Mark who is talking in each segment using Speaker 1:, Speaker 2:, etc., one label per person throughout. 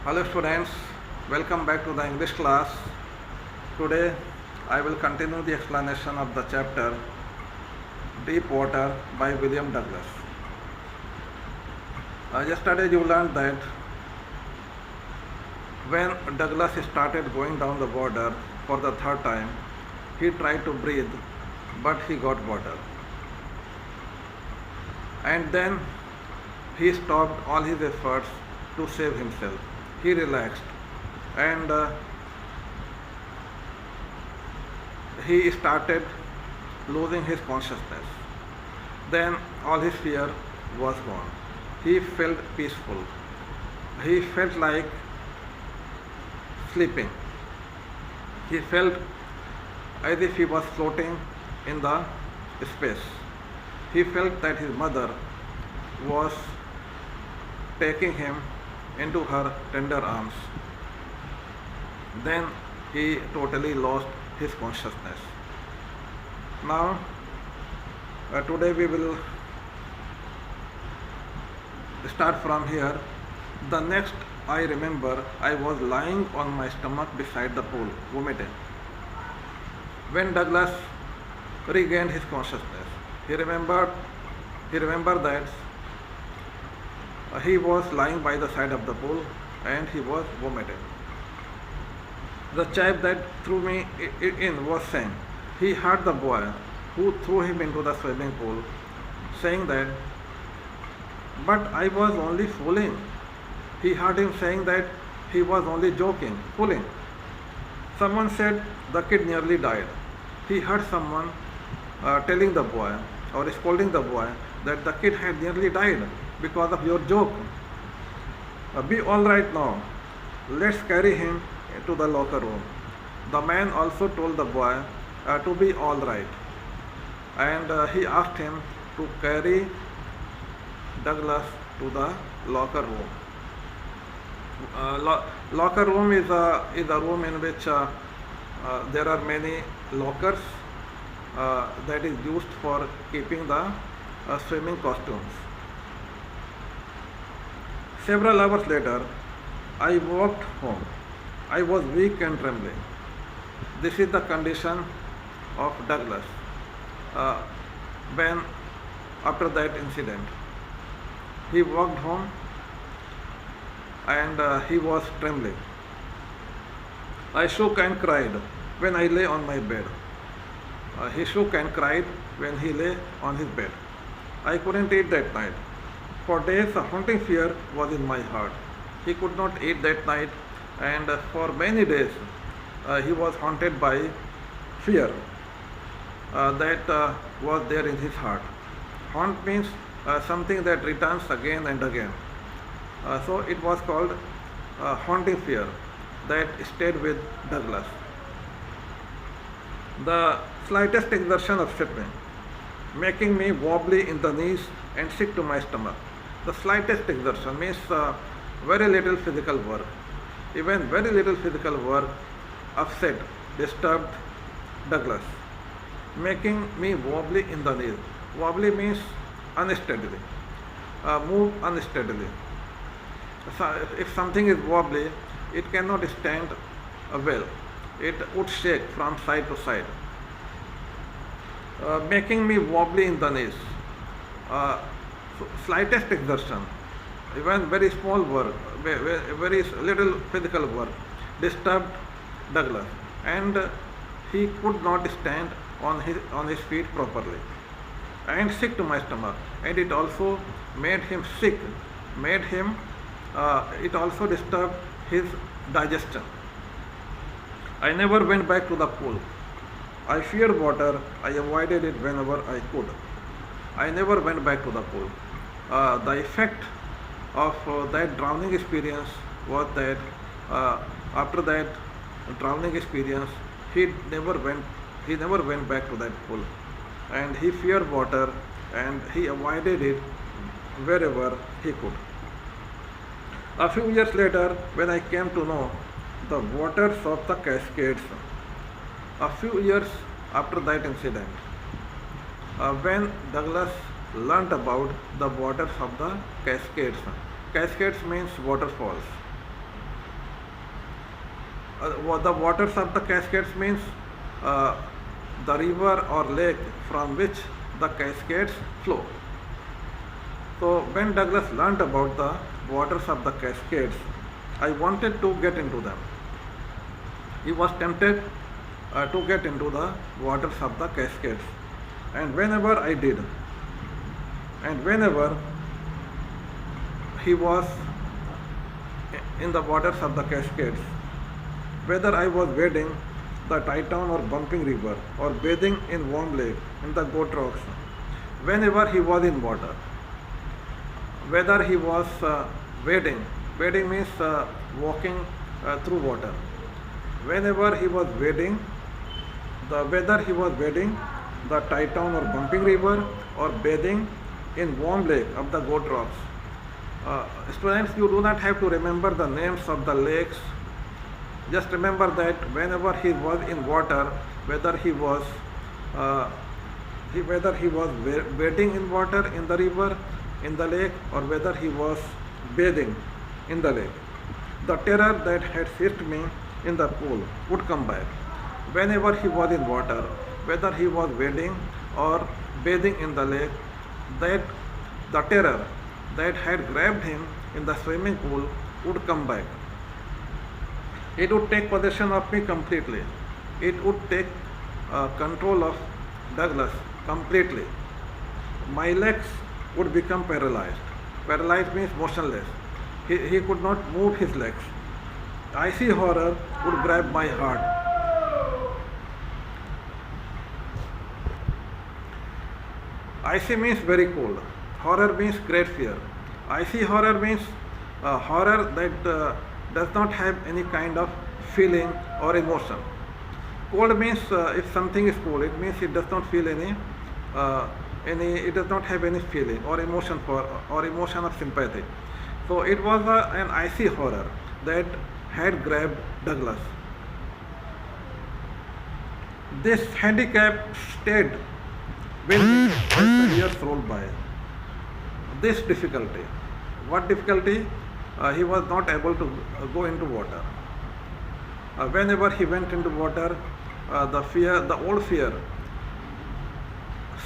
Speaker 1: Hello students, welcome back to the English class. Today I will continue the explanation of the chapter Deep Water by William Douglas. Yesterday you learned that when Douglas started going down the border for the third time, he tried to breathe but he got water. And then he stopped all his efforts to save himself. He relaxed and he started losing his consciousness. Then all his fear was gone. He felt peaceful. He felt like sleeping. He felt as if he was floating in the space. He felt that his mother was taking him into her tender arms. Then he totally lost his consciousness. Now, today we will start from here. The next I remember, I was lying on my stomach beside the pool, vomiting. When Douglas regained his consciousness, he remembered that he was lying by the side of the pool and he was vomiting. The chap that threw me in was saying, he heard the boy who threw him into the swimming pool saying that, but I was only fooling. He heard him saying that he was only joking, fooling. Someone said the kid nearly died. He heard someone telling the boy or scolding the boy that the kid had nearly died because of your joke. Be all right now. Let's carry him to the locker room. The man also told the boy to be all right, and he asked him to carry Douglas to the locker room. Locker room is a room in which there are many lockers that is used for keeping the swimming costumes. Several hours later, I walked home. I was weak and trembling. This is the condition of Douglas when after that incident. He walked home and he was trembling. I shook and cried when I lay on my bed. He shook and cried when he lay on his bed. I couldn't eat that night. For days a haunting fear was in my heart. He could not eat that night, and for many days he was haunted by fear that was there in his heart. Haunt means something that returns again and again. So it was called haunting fear that stayed with Douglas. The slightest exertion of slipping, making me wobbly in the knees and sick to my stomach. The slightest exertion means very little physical work. Even very little physical work upset, disturbed Douglas, making me wobbly in the knees. Wobbly means unsteadily, move unsteadily. So if something is wobbly, it cannot stand well. It would shake from side to side. Making me wobbly in the knees. Slightest exertion, even very small work, very little physical work, disturbed Douglas, and he could not stand on his feet properly, and sick to my stomach, and it also made him sick, it also disturbed his digestion. I never went back to the pool. I feared water. I avoided it whenever I could. I never went back to the pool. The effect of that drowning experience was that after that drowning experience, he never went back to that pool, and he feared water and he avoided it wherever he could. A few years later, when I came to know the waters of the Cascades, a few years after that incident, when Douglas learnt about the waters of the Cascades. Cascades means waterfalls. The waters of the cascades means the river or lake from which the cascades flow. So when Douglas learnt about the waters of the cascades, I wanted to get into them. He was tempted to get into the waters of the cascades, and whenever I did, and whenever he was in the waters of the cascades, whether I was wading the Titan or bumping river or bathing in warm lake in the goat rocks, whenever he was in water, whether he was wading means walking through water, whenever he was wading, whether he was wading the Titan or bumping river or bathing in warm lake of the goat rocks. Students, you do not have to remember the names of the lakes. Just remember that whenever he was in water, whether he was wading in water in the river, in the lake, or whether he was bathing in the lake, the terror that had seized me in the pool would come back. Whenever he was in water, whether he was wading or bathing in the lake, that the terror that had grabbed him in the swimming pool would come back. It would take possession of me completely. It would take control of Douglas completely. My legs would become paralyzed. Paralyzed means motionless. He could not move his legs. Icy horror would grab my heart. Icy means very cold. Horror means great fear. Icy horror means horror that does not have any kind of feeling or emotion. Cold means if something is cold, it means it does not feel it does not have any feeling or emotion of sympathy. So it was an icy horror that had grabbed Douglas. This handicap stayed with me as the years rolled by. This difficulty. What difficulty? He was not able to go into water. Whenever he went into water, the old fear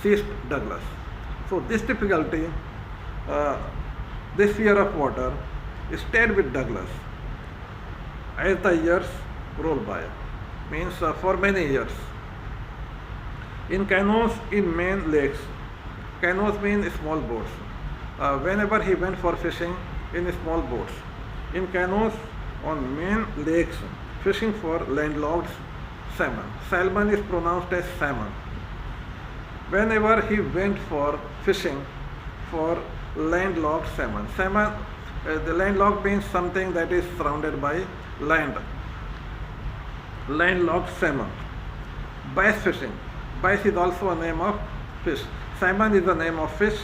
Speaker 1: seized Douglas. So this difficulty, this fear of water, stayed with Douglas as the years rolled by. Means for many years. In canoes in main lakes, canoes mean small boats. Whenever he went for fishing in small boats, in canoes on main lakes, fishing for landlocked salmon. Salmon is pronounced as salmon. Whenever he went for fishing for landlocked salmon. The landlocked means something that is surrounded by land. Landlocked salmon. Bass fishing. Bass is also a name of fish. Salmon is the name of fish,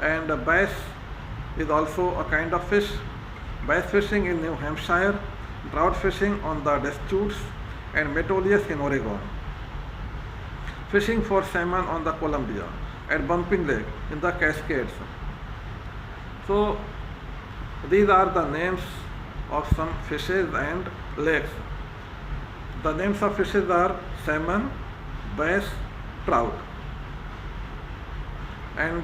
Speaker 1: and bass is also a kind of fish. Bass fishing in New Hampshire, trout fishing on the Deschutes and Metolius in Oregon. Fishing for salmon on the Columbia and Bumping Lake in the Cascades. So these are the names of some fishes and lakes. The names of fishes are salmon, bass, trout. And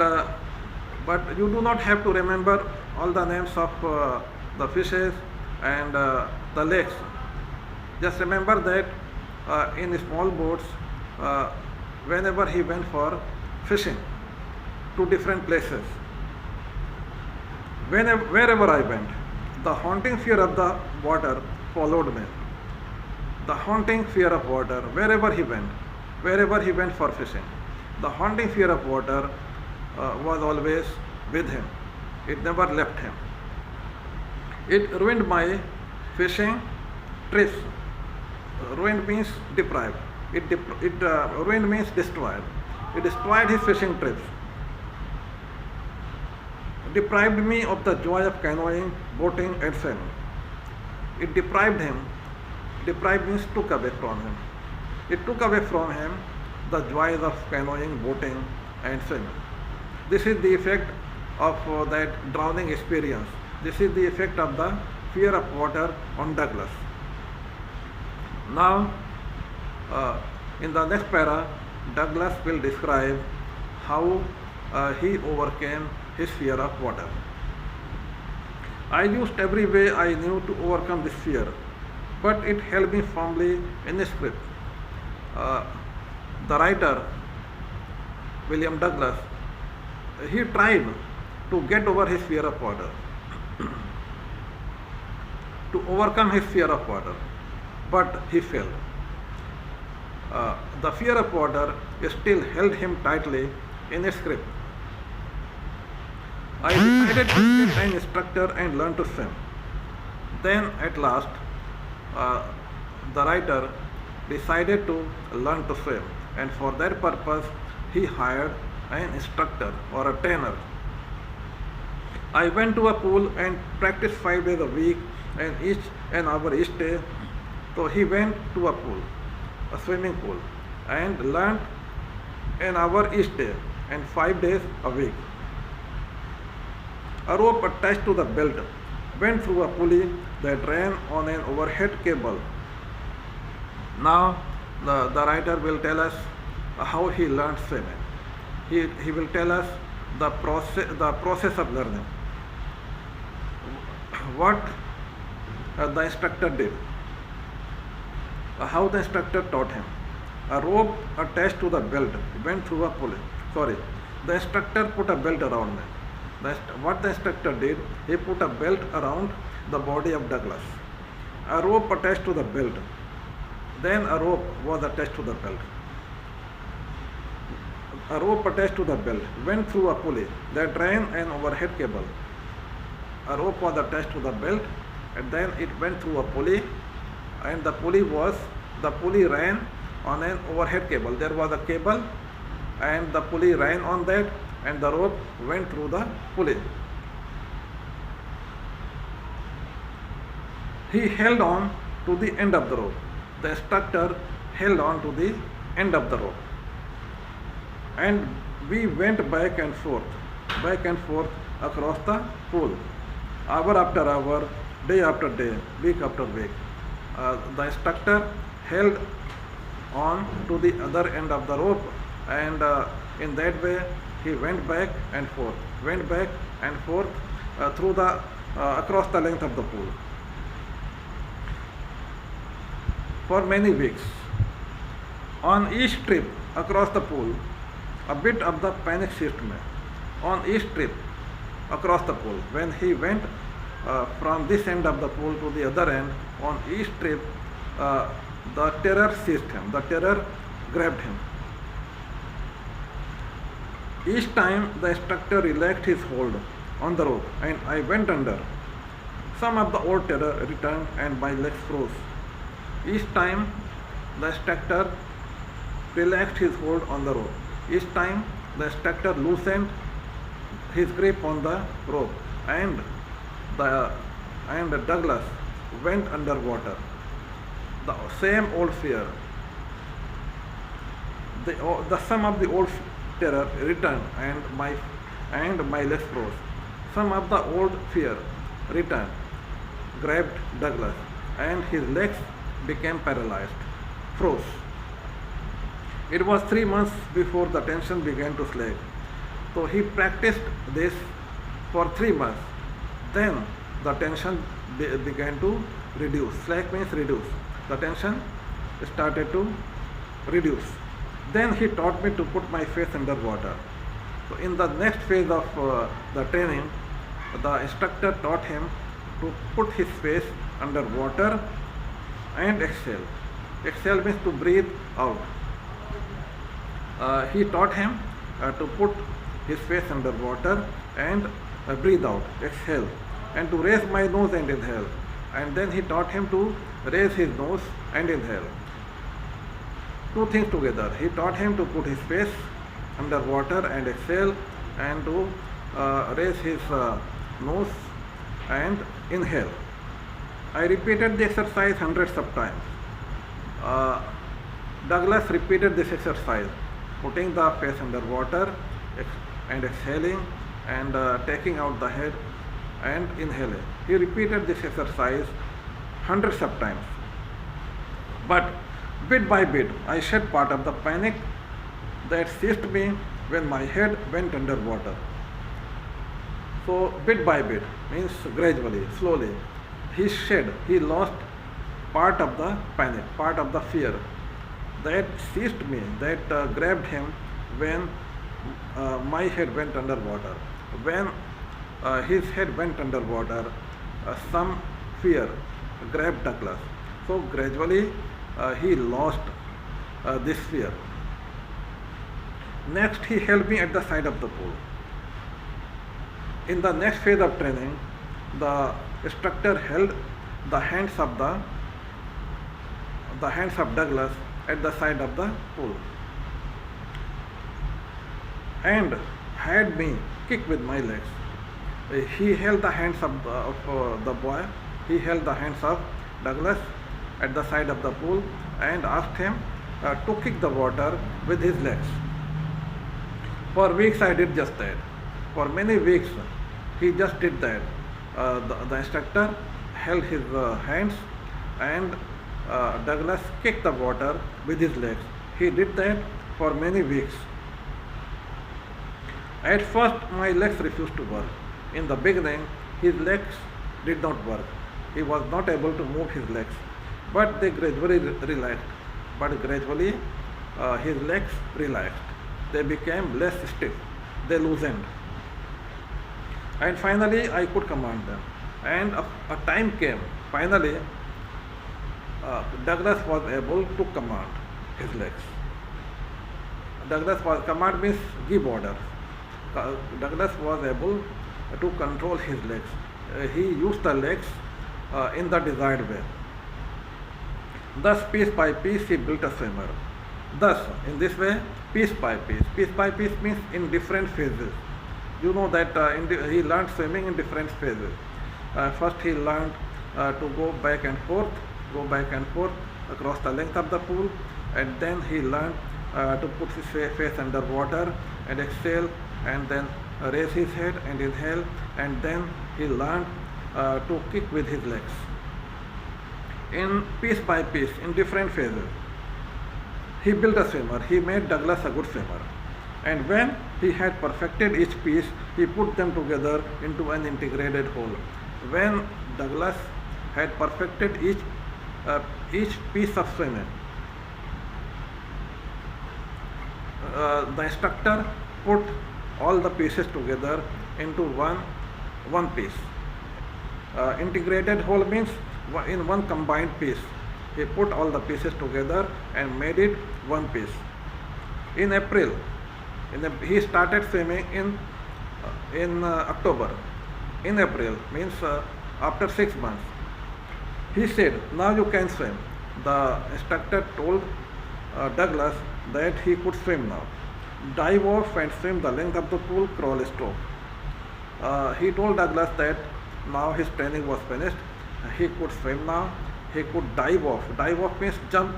Speaker 1: but you do not have to remember all the names of the fishes and the lakes. Just remember that in small boats, whenever he went for fishing to different places, wherever I went, the haunting fear of the water followed me. The haunting fear of water, wherever he went for fishing, the haunting fear of water was always with him. It never left him. It ruined my fishing trips. Ruined means deprived. Ruined means destroyed. It destroyed his fishing trips. Deprived me of the joy of canoeing, boating and sailing. It deprived him. Deprived means took away from him. It took away from him the joys of canoeing, boating and sailing. This is the effect of that drowning experience. This is the effect of the fear of water on Douglas. Now, in the next para, Douglas will describe how he overcame his fear of water. I used every way I knew to overcome this fear, but it held me firmly in its grip. Uh, the writer, William Douglas, he tried to get over his fear of water, to overcome his fear of water, but he failed. The fear of water still held him tightly in its grip. I decided to get an instructor and learn to swim. Then, at last, uh, the writer decided to learn to swim, and for that purpose, he hired an instructor or a trainer. I went to a pool and practiced 5 days a week and an hour each day. So he went to a pool, a swimming pool, and learned an hour each day and 5 days a week. A rope attached to the belt went through a pulley that ran on an overhead cable. Now the writer will tell us how he learned swimming. He will tell us the process of learning. What the instructor did. How the instructor taught him. A rope attached to the belt went through a pulley. The instructor put a belt around me. What the instructor did, he put a belt around the body of Douglas. A rope attached to the belt. Then a rope was attached to the belt. A rope attached to the belt went through a pulley that ran an overhead cable. A rope was attached to the belt and then it went through a pulley, and the pulley ran on an overhead cable. There was a cable and the pulley ran on that, and the rope went through the pulley. He held on to the end of the rope. The instructor held on to the end of the rope. And we went back and forth across the pool, hour after hour, day after day, week after week. The instructor held on to the other end of the rope, and in that way he went back and forth through the across the length of the pool for many weeks. On each trip across the pool, a bit of the panic seized me. On each trip across the pool, when he went from this end of the pool to the other end, on each trip, the terror seized him. The terror grabbed him. Each time the instructor relaxed his hold on the rope and I went under, some of the old terror returned and my legs froze. Each time the instructor relaxed his hold on the rope. Each time the instructor loosened his grip on the rope and Douglas went underwater. The same old fear, the sum of the old terror returned and my legs froze. Some of the old fear returned, grabbed Douglas, and his legs became paralyzed, froze. It was 3 months before the tension began to slack. So he practiced this for 3 months. Then the tension began to reduce. Slack means reduce. The tension started to reduce. Then he taught me to put my face under water. So in the next phase of the training, the instructor taught him to put his face under water and exhale. Exhale means to breathe out. He taught him to put his face under water and breathe out, exhale, and to raise my nose and inhale. And then he taught him to raise his nose and inhale. Two things together. He taught him to put his face under water and exhale, and to raise his nose and inhale. I repeated the exercise hundreds of times. Douglas repeated this exercise, putting the face under water and exhaling and taking out the head and inhaling. He repeated this exercise hundreds of times. But bit by bit, I shed part of the panic that seized me when my head went under water. So, bit by bit means gradually, slowly, he lost part of the panic, part of the fear that seized me, that grabbed him when my head went under water. When his head went under water, some fear grabbed Douglas. So gradually he lost this fear. Next, he held me at the side of the pool. In the next phase of training, the instructor held the hands of Douglas at the side of the pool and had me kick with my legs. He held the hands of the boy. He held the hands of Douglas at the side of the pool and asked him to kick the water with his legs. For weeks I did just that. For many weeks he just did that. The instructor held his hands and Douglas kicked the water with his legs. He did that for many weeks. At first my legs refused to work. In the beginning his legs did not work. He was not able to move his legs. But they gradually relaxed. But gradually his legs relaxed. They became less stiff. They loosened. And finally I could command them. And a time came. Finally Douglas was able to command his legs. Command means give orders. Douglas was able to control his legs. He used the legs in the desired way. Thus, piece by piece, he built a swimmer. Thus, in this way, piece by piece. Piece by piece means in different phases. You know that he learned swimming in different phases. First, he learned to go back and forth across the length of the pool, and then he learned to put his face under water and exhale, and then raise his head and inhale, and then he learned to kick with his legs. In piece by piece, in different phases, he built a swimmer. He made Douglas a good swimmer. And when he had perfected each piece, he put them together into an integrated whole. When Douglas had perfected each piece of swimming, the instructor put all the pieces together into one piece. Integrated whole means in one combined piece. He put all the pieces together and made it one piece. In April, he started swimming in October. In April means after 6 months. He said, "Now you can swim." The instructor told Douglas that he could swim now. Dive off and swim the length of the pool, crawl stroke. He told Douglas that now his training was finished. He could swim now. He could dive off. Dive off means jump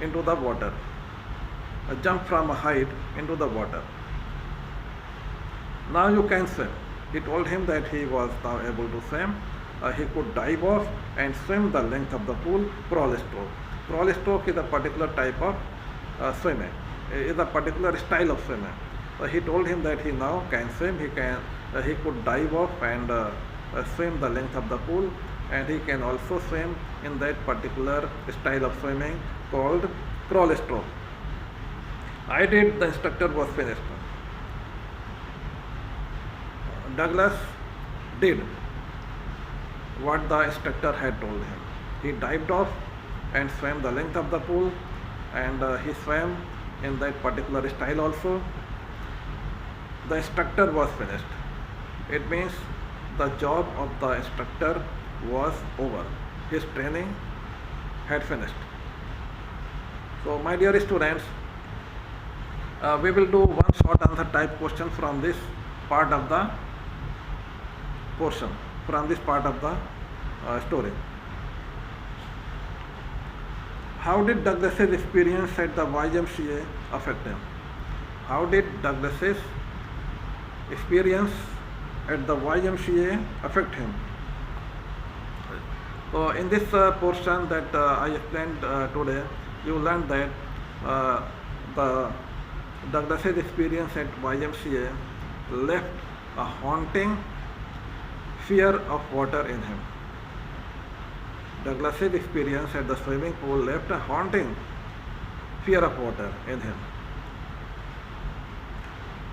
Speaker 1: into the water. Jump from a height into the water. Now you can swim. He told him that he was now able to swim. He could dive off and swim the length of the pool, crawl stroke. Crawl stroke is a particular type of swimming. Is a particular style of swimming. He told him that he now can swim. He could dive off and swim the length of the pool, and he can also swim in that particular style of swimming called crawl stroke. I did. The instructor was finished. Douglas did what the instructor had told him. He dived off and swam the length of the pool, and he swam in that particular style also. The instructor was finished. It means the job of the instructor was over. His training had finished. So my dear students, we will do one short answer type question from this part of the portion, from this part of the story. How did Douglas's experience at the YMCA affect him? How did Douglas's experience at the YMCA affect him? So in this portion that I explained today, you learned that the Douglas's experience at YMCA left a haunting fear of water in him. Douglas's experience at the swimming pool left a haunting fear of water in him.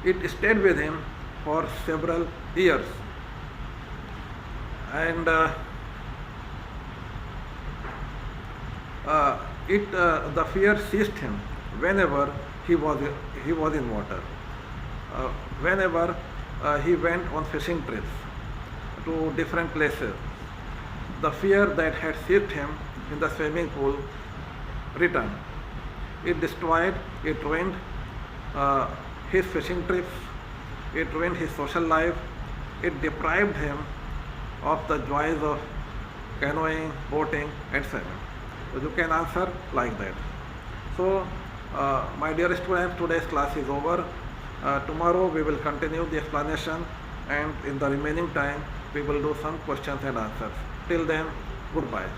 Speaker 1: It stayed with him for several years, and the fear seized him whenever he was in water. Whenever he went on fishing trips to different places, the fear that had seized him in the swimming pool returned. It destroyed, it ruined his fishing trips, it ruined his social life, it deprived him of the joys of canoeing, boating, etc. So you can answer like that. So, my dear students, today's class is over. Tomorrow we will continue the explanation, and in the remaining time we will do some questions and answers. Till then, goodbye.